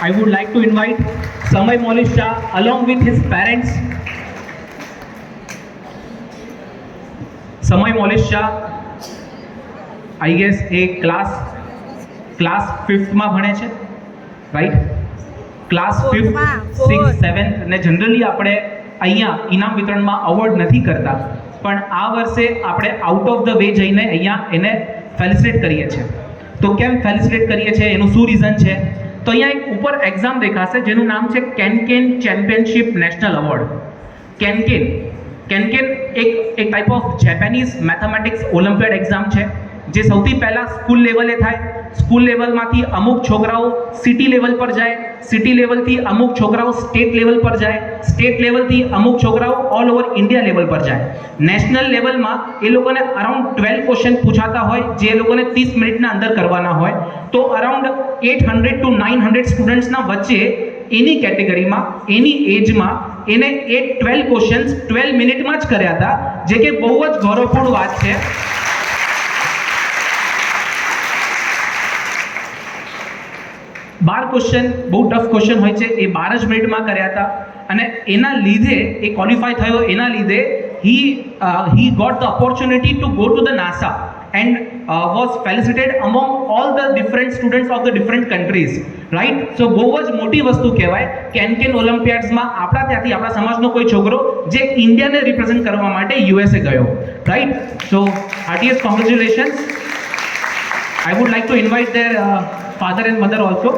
I would like to invite Samay Maulish Shah along with his parents. Samay Maulish Shah, I guess a class 5th માં ભણે છે, right? Class 5th 6th 7th ને generally આપણે અહીંયા ઇનામ વિતરણમાં award નથી કરતા, પણ આ વર્ષે આપણે આઉટ ઓફ ધ વે જઈને અહીંયા એને ફેલિસિટેટ કરીએ છીએ. તો કેમ ફેલિસિટેટ કરીએ છીએ, એનું શું રીઝન છે? તો અહીંયા એક ઉપર એક્ઝામ દેખાશે જેનું નામ છે KenKen championship national award. KenKen એક type of Japanese mathematics olympiad exam છે, જે સૌથી પહેલાં સ્કૂલ લેવલે થાય. સ્કૂલ લેવલમાંથી અમુક છોકરાઓ સિટી લેવલ પર જાય, સિટી લેવલથી અમુક છોકરાઓ સ્ટેટ લેવલ પર જાય, સ્ટેટ લેવલથી અમુક છોકરાઓ ઓલ ઓવર ઇન્ડિયા લેવલ પર જાય. નેશનલ લેવલમાં એ લોકોને અરાઉન્ડ 12 ક્વેશ્ચન પૂછાતા હોય, જે એ લોકોને 30 મિનિટના અંદર કરવાના હોય. તો અરાઉન્ડ 800 to 900 સ્ટુડન્ટ્સના વચ્ચે એની કેટેગરીમાં એની એજમાં એને એ 12 ક્વેશ્ચન્સ 12 મિનિટમાં જ કર્યા હતા, જે કે બહુ જ ગૌરવપૂર્ણ વાત છે. 12 ક્વેશ્ચન બહુ ટફ ક્વેશ્ચન હોય છે, એ 12 જ મિનિટમાં કર્યા હતા. અને એના લીધે એ ક્વોલિફાય થયો, એના લીધે he got the opportunity to go to the NASA and was felicitated among all the different students of the different countries, right? So બહુ જ મોટી વસ્તુ કહેવાય. કેનકેન ઓલિમ્પિયાડ્સમાં આપણા ત્યાંથી આપણા સમાજનો કોઈ છોકરો જે ઇન્ડિયાને રિપ્રેઝેન્ટ કરવા માટે USA ગયો, right? So heartiest congratulations. I would like to invite their father and mother also.